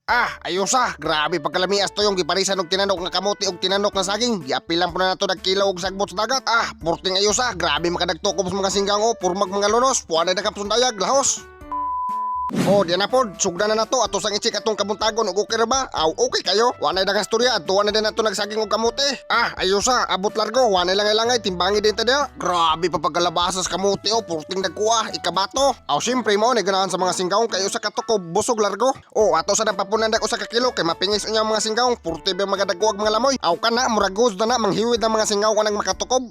Ayos grabe pagkalamias to yung giparisan og tinanok nga kamuti og tinanok nga saging. Giapilan po na nato nagkilo og sagbot sa dagat. Porting ayos grabe makadagtukop sa mga singgang purmag mga lunos. Puanay na kapsundayag lahos. Di na po, sugda na nato ato sang i-check atong kabuntagon ug okay ra ba? Okay kayo. Wanay dagang storya at tuwa na din nato nagsaging og kamuti. Ayos abot largo, wanay langay-langay timbangi din ta dia. Grabe pa pagkalabasas kamuti purting nagkuha, ikabato. Siyempre mo ni ganahan sa mga singgaong kayo sa katukob busog largo. Ato sa napapunan dag usa ka kilo kay mapingis unya mga singgaong purti ba magadagwag mga lamoy. Kana muragos na manghiwid ang mga singgaong kanang makatukob.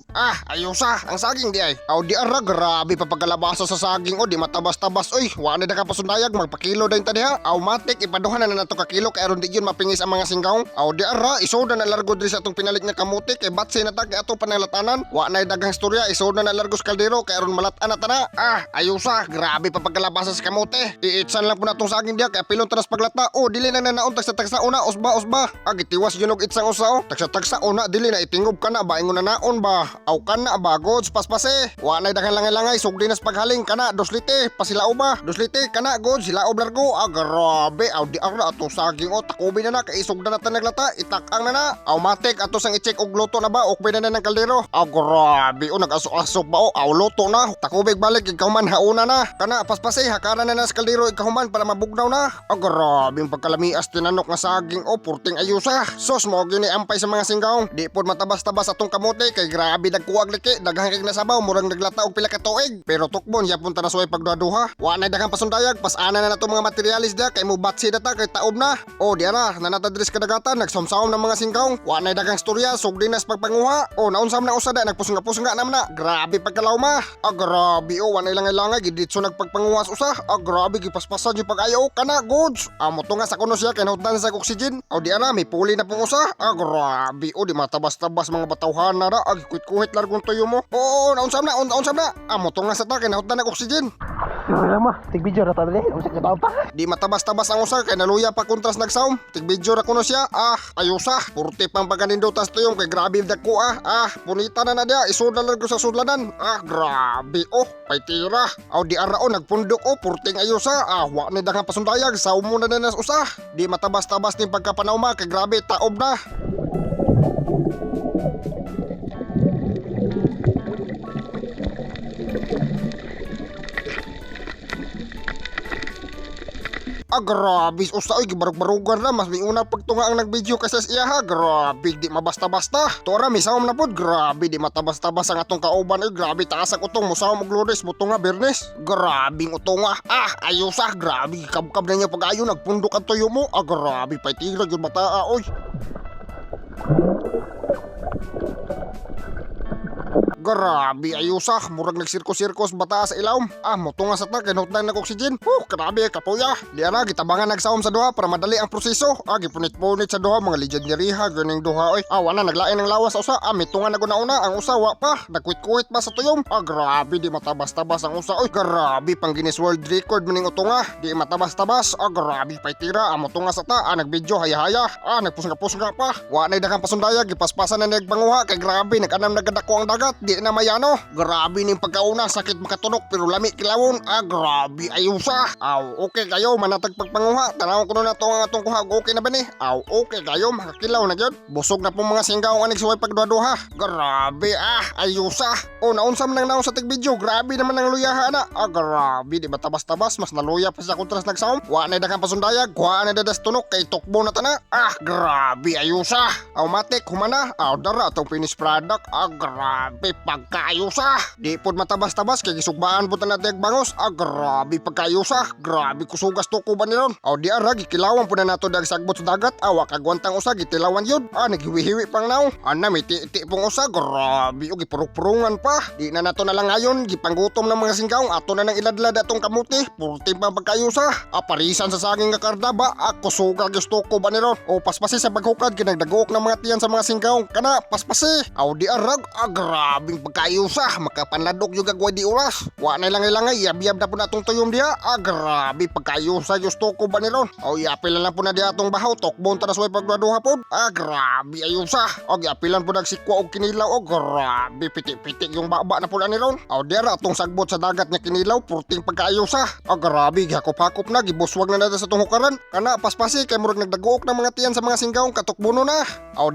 Ayos ang saging di ay. Di ara grabe pa pagkalabasas sa saging di matabas-tabas oy. Wanay dagang dayag magpakilo dayon ta diha. Matik ipaduhan na nato ka kilo kay aron di yun mapingis ang mga singgaong. Di ara isoda na largo diri sa atong pinalit nga kamuti kay batsi na tag ato panalatanan. Wa nay daghang storya isoda na largo sa kaldero kay aron malat-an na tana. Ayusa grabe pa pagkalabasa sa kamuti. Iitsan lang po natong saging diha kay pilon tanas paglata. Dili na nanaon tagsa una usba. Gitiwas yun og itsang usa tagsa una dili na itingob kana ba ingon na naon ba. Kana ba gods paspase. Wa nay daghang langay-langay sugdi nas paghaling kana 2 lite pasilao ba 2 lite kana god sila oblargo. Grabe di ara ato saging takubi na kay isog na nata naglata itak-ang na matik ato sang i-check og luto na ba okay na ng kaldero. Grabe nag-aso-aso ba luto na takubig balik ikahuman hauna na kana paspase hakara na nas kaldero ikahuman para mabugnaw na. Grabe ang pagkalamias tinanok nga saging purting ayusa. Sos mo gini ampay sa mga singgaong di pod matabas-tabas atong kamote kay grabe nagkuwag liki daghang kay nasabaw murang naglata og pila ka tuig pero tukbon yapon ta nasuway pagduha-duha. Wa nay daghang pasundayag pasana na nato mga materialis da kay mo batsi data kay taob na. Di ara nanatadris kadagatan nagsomsaom ng mga singgaong. Wa nay daghang storya sugdi nas pagpanguha. Naunsam na usada nagpusunga-pusunga naman na. Grabe pagkalaw ma. Grabe wa nay langay-langay giditso nagpagpanguha sa usa. Grabe gipaspasan yung pag-ayaw kana goods. Mo to nga sa kuno siya kay nahutan sa oxygen. Di ara may puli na pong usa. Grabe di matabas-tabas mga batawhan na ra. Kuit-kuhit largong tuyo mo. Naunsam na mo to nga sa ta kay nahutan ng oxygen. Tigbidyo na tayo usik na taon pa. Di matabas-tabas ang usa kay naluya pa kontras nagsaom. Tigbidyo ra kuno siya. Ayusa. Purti pang paganindutas to yung kay grabe dako punita na dia isuda largo sa sudlanan. Grabe pay tira. Di arao nagpundok purting ayusa. Wa ni daghang pasundayag sa umuna na nas usa. Di matabas-tabas ning pagkapanawma kay grabe taob na. Grabe usa gibarog-barugan na mas may una pagtunga ang nagvideo kasi sa iya grabe di mabasta-basta. Tora misawom na pod grabe di matabas-tabas ang atong kauban grabe taas ang utong musawom og lunes mutunga bernes. Grabe utonga ayusa grabe kabkab na niya pag-ayo nagpundok ang tuyo mo. Grabe pay tira gyud mataa Grabe ayusa murag nagsirkos-sirkos bata sa ilawom. Moto nga sa ta kay nahutan ng oxygen. Grabe kapuya. Di ara gitabangan nagsaom sa duha para madali ang proseso. Gipunit-punit sa duha mga legendariha ganing duha wala naglain ng lawas sa usa. Mitungan na guna-una ang usa wa pa nagkuit-kuit pa sa tuyom. Grabe di matabas-tabas ang usa grabe pang Guinness World Record maning utunga. Di matabas-tabas. Grabe pay tira moto nga sa ta nagbidyo haya-haya. Nagpusga-pusga pa. Wa nay daghang pasundayag gipaspasan na nagpanguha kay grabe naganam nagadako ang dagat. Di na mayano. Grabe ning pagkauna sakit makatunok pero lami kilawon. Grabe ayusa. Okay kayo manatag pagpanguha. Tanaw ko na to ang atong kuha. Okay na ba ni? Okay kayo makakilaw na gyud. Busog na po mga singgaong anig suway pagduha-duha. Grabe ayusa. Naunsam nang naon sa tig-video. Grabe naman ang luyaha na. Grabe di matabas-tabas mas naluya pa sa kontras nagsaom. Wa na daghang pasundayag. Kuha na dadas tunok kay tukbo na tana. Grabe ayusa. Matik humana. Dara atong finished product. Grabe pagkaayusa. Di pod matabas-tabas kay gisugbaan po na bangos. Grabe pagkaayusa. Grabe kusugas to ko ba niron. Di ara gikilawan po na nato dag sagbot sa dagat. Wa kagwantang usa gitilawan yun. Naghiwi-hiwi pang naw. Mi ti pong usa. Grabe gipurok-purungan pa. Di na nato na lang ngayon gipanggutom ng mga singgaong ato na nang iladlad atong kamuti. Purti pang pagkaayusa. Parisan sa saging nga karda ba. Kusuga gusto ko ba niron. Paspasi sa paghukad kinagdagook ng mga tiyan sa mga singgaong. Kana paspasi. Di arag. Grabing porting pagkayusa, makapanladok yung gagawin di oras. Wa na langay-langay, yab-yab na po na itong tuyom diya. Grabe, pagkayusa yung stoko ba ni ron? Yapilan lang po na diya itong bahaw, tokbon tanas way pagladuha po. Grabe, ayusa. Yapilan po nagsikwa og kinilaw. Grabe, pitik-pitik yung baba na po na ni ron. Diara, itong sagbot sa dagat niya kinilaw, porting pagkayusa. Grabe, hakop-hakop na, gibuswag na natin sa itong hukaran. Kana, paspasi, kay murag nagdaguok ng mga tiyan sa mga singgaong katokbono na.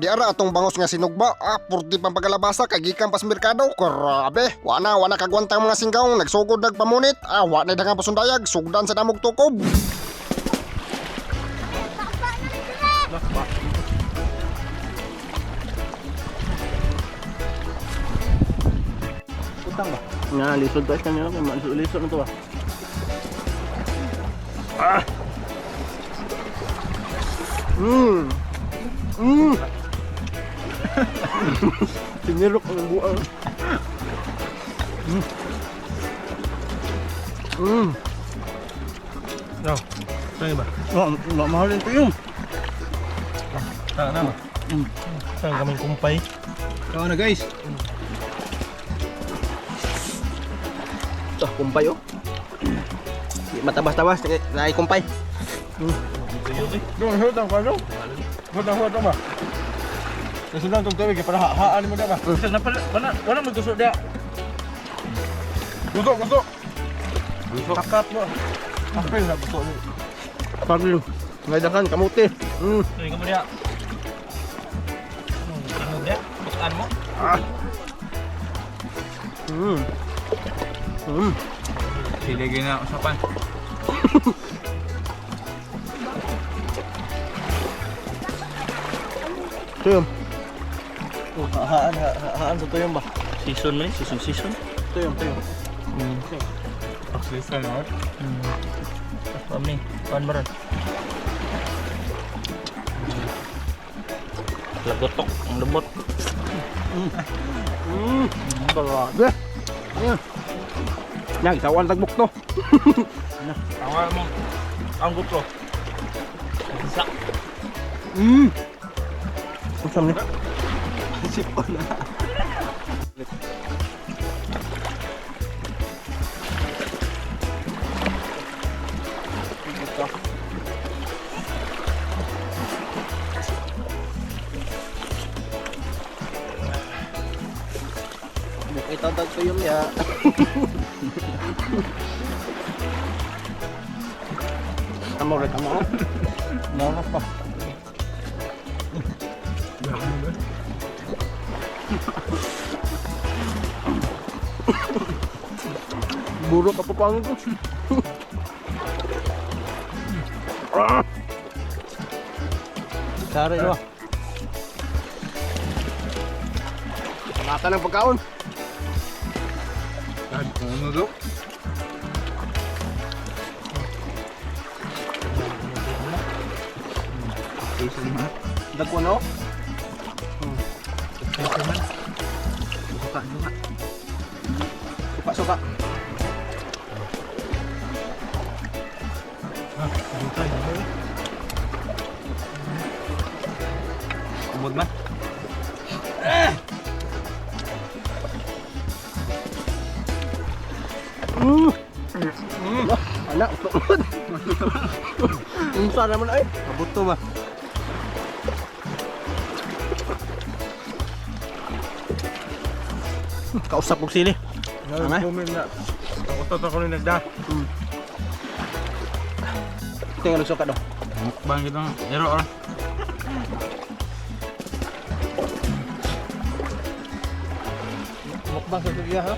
Diara, itong bangos nga sinugba, porting pampagalabasa, kay gikan pas merkado. Grabe, wana kagwantang mga singgaong, nagsugod nagpamunit. Wana na nga pasundayag, sugdan sa damog tukob. Utang ba? Nga, lisod guys kanina. Lisod na to ba? Sinirok ang buang. No, saan ba? Nggak mahal ito yung. Saan na? Saan kaming kumpay? Kawan na guys. Kumpay oh. Di matabas-tabas, naikumpay. Doon, hutang pa no? Hutang ba? Nasulang itong tawag, para haan mo na ba? Wala magtusok dia. Gusto. Takap mo. Apil na gusto mo. Pagling, ngaydakan, kamuti. Sige ka mo dia. Ano dia? Bukaan mo? Siligay na usapan. Tuyom. Haan sa tuyom ba? Season mo season. Tuyom. Actually, saan na? Pam ni, paan ba rin? Lagotok, ang lembot. Grabe. Ayan. Yan, isawan tagbuk to. Awal mo, ang gusto. Isa. Usam ni. Sipon na. Ito tuyom ya. Kamu udah kamu. Naras pa. Buruk apa pang itu? Cari dua. Mata ng pagkaon. Ano daw? Season man. Dagko no? Season man. Suka juga. Suka. Bukan. Umut man. Anak, tukod. Unsa naman ay? Kabuto ba? Kausap og sili. Tama? Kumin na. Takot ako ni nagda. Tingnan suka do. Mukbang gitu. Ero orang. Mukbang sa siya ha.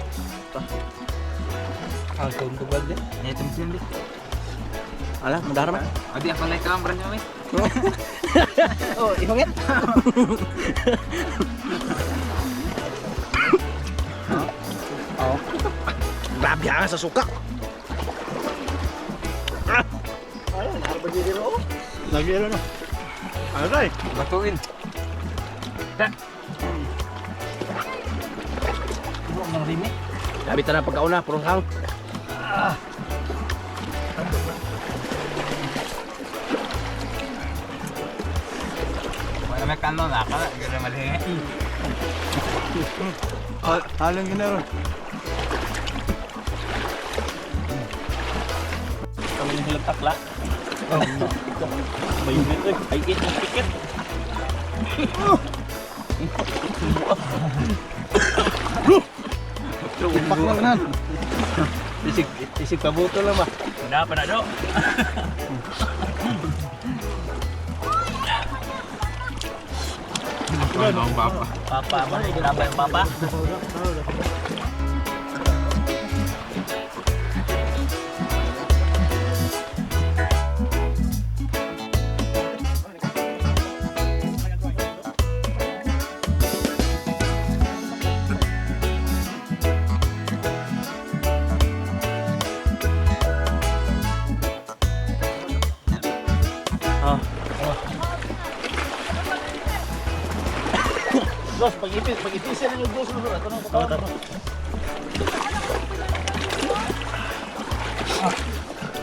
Alton to ba din? Ya temsin di. Ala, madara man. Adi apa naik kamar nyawa? Oh, ihongit. Oh. Grabe ha sa suka. Ayun, harba dito ro. Lagi ano? Alright. Batuin. Tak. Ibu mang rimi. Gabi ta na pagkauna, purong hang. Wala may kanon ako, gano'n mali. Halong ginero. Kami yung hilang takla. May unit eh. Ay, tikit. Ipak lang nan. Isig pabuto lang ba? Wala pa na do. Papa, mana kenapa yang papa? Dos, pag-ipisan yung dos mo. Ito nang katawan.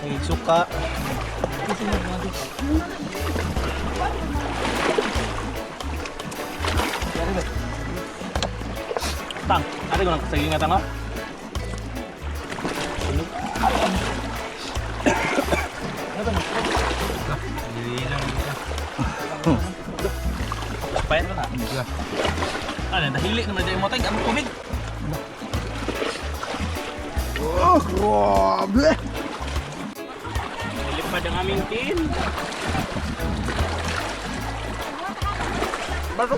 May suka. Tang, ada ko lang sa ingatan mo? Pahit mo na? Ano, nahili naman dyan yung motay, ang tubig. Oh, grabe. Nilipad ang aming tin. Bago.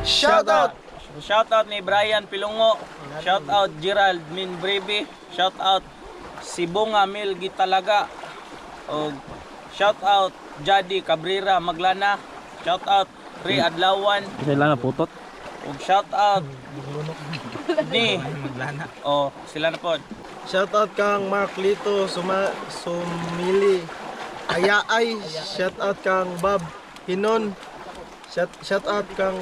Shoutout! Shoutout ni Brian Pilungo. Shoutout Gerald Min Brebe. Shoutout si Bunga Mil Gitalaga. O shoutout Jadi Cabrera Maglana. Shoutout Ray Adlawan. Sila na putot. O shoutout ni Maglana. O sila na po. Shoutout kang Mark Lito Sumili Ayaay. Shoutout kang Bob Hinon. Shoutout kang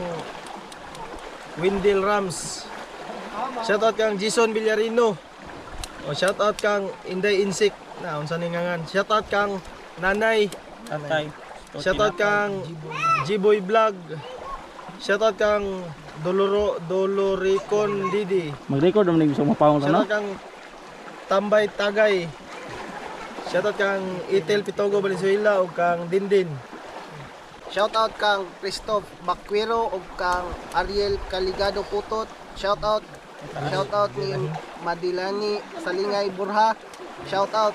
Windel Rams. Shoutout kang Jason Villarino. O shoutout kang Inday Insik. Na unsa ni ngangan. Shoutout kang Nanay. Tatay. Shoutout kang G-Boy Vlog. Shoutout kang Doloricon Didi. Mag-record naman yung isang mapawang Shoutout kang Tambay Tagay. Shoutout kang Itel Pitogo Valenzuela o kang Dindin. Shoutout kang Christoph Bakwero o kang Ariel Caligado Putot. Shoutout ni Madilani Salingay Burha. Shoutout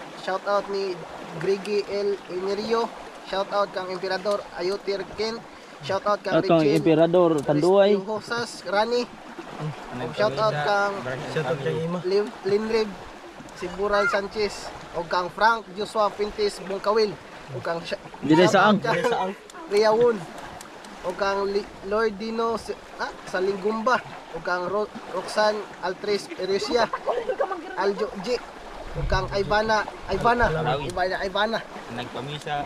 ni Grigi L. Inerio. Shoutout kang Emperador Ayotir Kent. Shoutout kang Richel Emperador Tanduay. Hosas Rani. Shoutout kang Shoutout kang Ima. Linrib Sibural Sanchez o kang Frank Joshua Pintis Bungkawil o kang Dili saang. Riawon o kang Lord Dino Salingumba o kang Roxanne Altres Eresia Aljo J o kang Ivana Nagpamisa. Nagpamisa.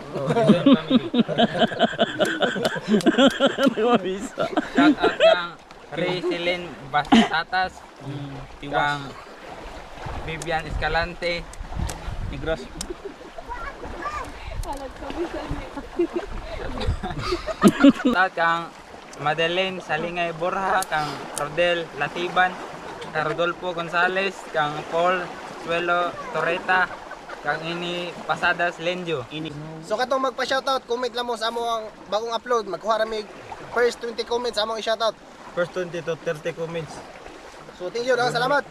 Shoutout kang Raycelyn Bastatas, kang Vivian Escalante, Negros. shoutout kang Madeleine Salingay Borja, kang Rodel Latiban, kang Rodolfo Gonzales, kang Paul Suelo Torreta, kang Ini Pasadas Lenjo. So katong magpa-shoutout, comment lang mo sa amo ang bagong upload. Magkuha ra mig first 20 comments among i-shoutout. First 20 to 30 comments. So thank you, salamat.